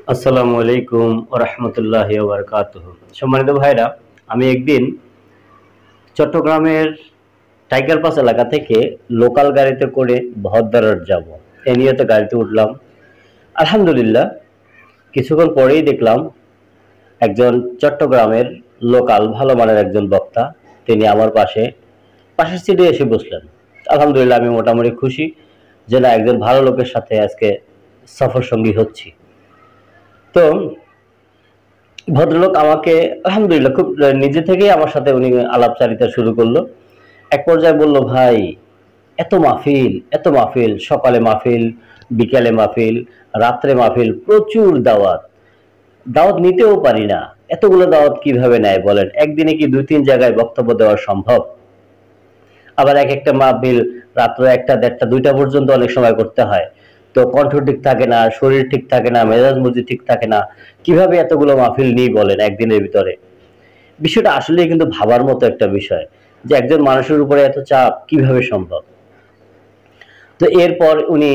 আসসালামু আলাইকুম ওয়া রাহমাতুল্লাহি ওয়া বারাকাতুহু। সম্মানিত ভাইরা, আমি একদিন চট্টগ্রামের টাইগার পাস এলাকা থেকে লোকাল গাড়িতে করে ভদ্রার যাব। এই নিয়তে গাড়িতে উঠলাম। আলহামদুলিল্লাহ, কিছুক্ষণ পরেই দেখলাম একজন চট্টগ্রামের লোকাল ভালো মানের একজন বক্তা, তিনি আমার পাশের সিটে এসে বসলেন। আলহামদুলিল্লাহ, আমি মোটামুটি খুশি যে না, একজন ভালো লোকের সাথে আজকে সফর সঙ্গী হচ্ছি। তো ভদ্রলোক আমাকে আলহামদুলিল্লাহ খুব নিজে থেকেই আমার সাথে উনি আলাপচারিতা শুরু করলো। এক পর্যায়ে বলল, ভাই, এত মাহফিল, সকালে মাহফিল, বিকালে মাহফিল, রাত্রে মাহফিল, প্রচুর দাওয়াত। দাওয়াত নিতেও পারি না, এতগুলো দাওয়াত কিভাবে নেয় বলেন? একদিনে কি 2-3 জায়গায় বক্তব্য দেওয়া সম্ভব? আবার এক একটা মাহফিল রাত্র 1টা, 1:30, 2টা পর্যন্ত অনেক সময় করতে হয়। তো কণ্ঠ ঠিক থাকে না, শরীর ঠিক থাকে না, মেজাজ মর্জি ঠিক থাকে না, কিভাবে এতগুলো মাহফিল নিই বলেন একদিনের ভিতরে? বিষয়টা আসলেই কিন্তু ভাবার মতো একটা বিষয়, যে একজন মানুষের উপরে এত চাপ কিভাবে সম্ভব। তো এরপর উনি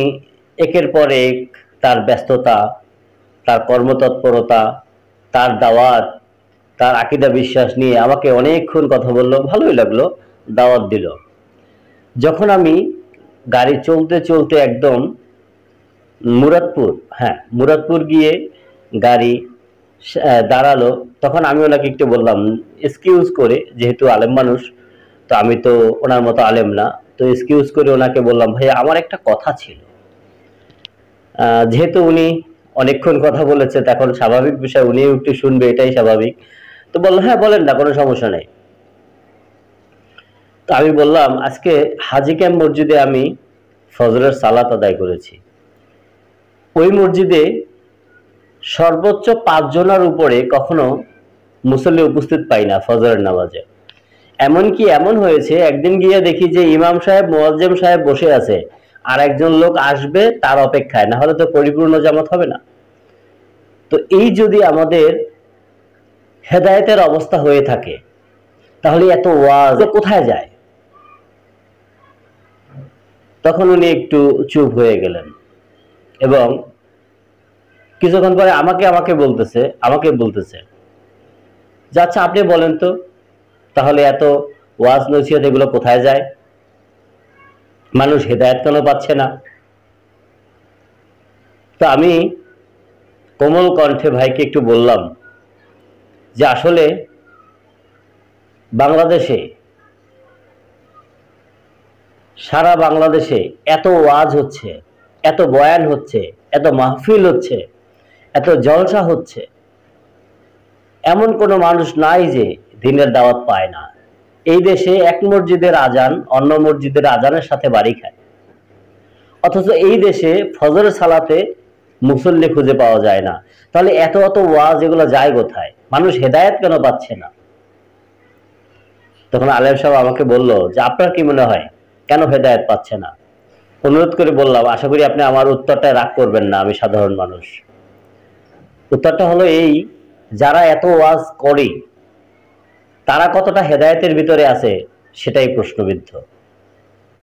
একের পর এক তার ব্যস্ততা, তার কর্মতৎপরতা, তার দাওয়াত, তার আকীদা বিশ্বাস নিয়ে আমাকে অনেকক্ষণ কথা বললো, ভালোই লাগলো, দাওয়াত দিল। যখন আমি গাড়ি চলতে চলতে একদম মুরাদপুর, হ্যাঁ, মুরাদপুর গিয়ে গাড়ি দাঁড়ালো, তখন আমি ওনাকে একটু বললাম এক্সকিউজ করে, যেহেতু আলেম মানুষ, তো আমি তো ওনার মতো আলেম না, তো এক্সকিউজ করে ওনাকে বললাম, ভাই, আমার একটা কথা ছিল। যেহেতু উনি অনেকক্ষণ কথা বলেছে, তখন স্বাভাবিক বিষয় উনিও একটু শুনবে, এটাই স্বাভাবিক। তো বললো, হ্যাঁ বলেন না, কোনো সমস্যা নেই। তো আমি বললাম, আজকে হাজি ক্যাম্প মসজিদে আমি ফজরের সালাত আদায় করেছি। ওই মসজিদে সর্বোচ্চ 5 জনের উপরে কখনো মুসল্লি উপস্থিত পাই না ফজরের নামাজে। এমনকি এমন হয়েছে, একদিন গিয়ে দেখি যে ইমাম সাহেব, মুয়াজ্জিম সাহেব বসে আছে, আর একজন লোক আসবে তার অপেক্ষায়, না হলে তো পরিপূর্ণ জামাত হবে না। তো এই যদি আমাদের হেদায়েতের অবস্থা হয়ে থাকে, তাহলে এত ওয়াজ কোথায় যায়? তখন উনি একটু চুপ হয়ে গেলেন এবং কিছুক্ষণ পরে আমাকে বলতেছে যে, আচ্ছা, আপনি বলেন তো, তাহলে এত ওয়াজ নসিহত এগুলো কোথায় যায়? মানুষ হেদায়েত কেন পাচ্ছে না? তো আমি কোমল কণ্ঠে ভাইকে একটু বললাম যে আসলে বাংলাদেশে, সারা বাংলাদেশে এত ওয়াজ হচ্ছে, এত বয়ান হচ্ছে, এত মাহফিল হচ্ছে, এত জলসা হচ্ছে, এমন কোনো মানুষ নাই যে দিনের দাওয়াত পায় না। এই দেশে এক মসজিদের আজান অন্য মসজিদের আজানের সাথে বাড়ি খায়, অথচ এই দেশে ফজরের সালাতে মুসল্লি খুঁজে পাওয়া যায় না। তাহলে এত এত ওয়াজ এগুলো যায় কোথায়? মানুষ হেদায়েত কেন পাচ্ছে না? তখন আলেম সাহেব আমাকে বলল যে, আপনার কি মনে হয় কেন হেদায়েত পাচ্ছে না? অনুরোধ করে বললাম, আশা করি আপনি আমার উত্তরটায় রাগ করবেন না, আমি সাধারণ মানুষ। উত্তরটা হলো এই, যারা এত ওয়াজ করে তারা কতটা হেদায়েতের ভিতরে আছে সেটাই প্রশ্নবিদ্ধ।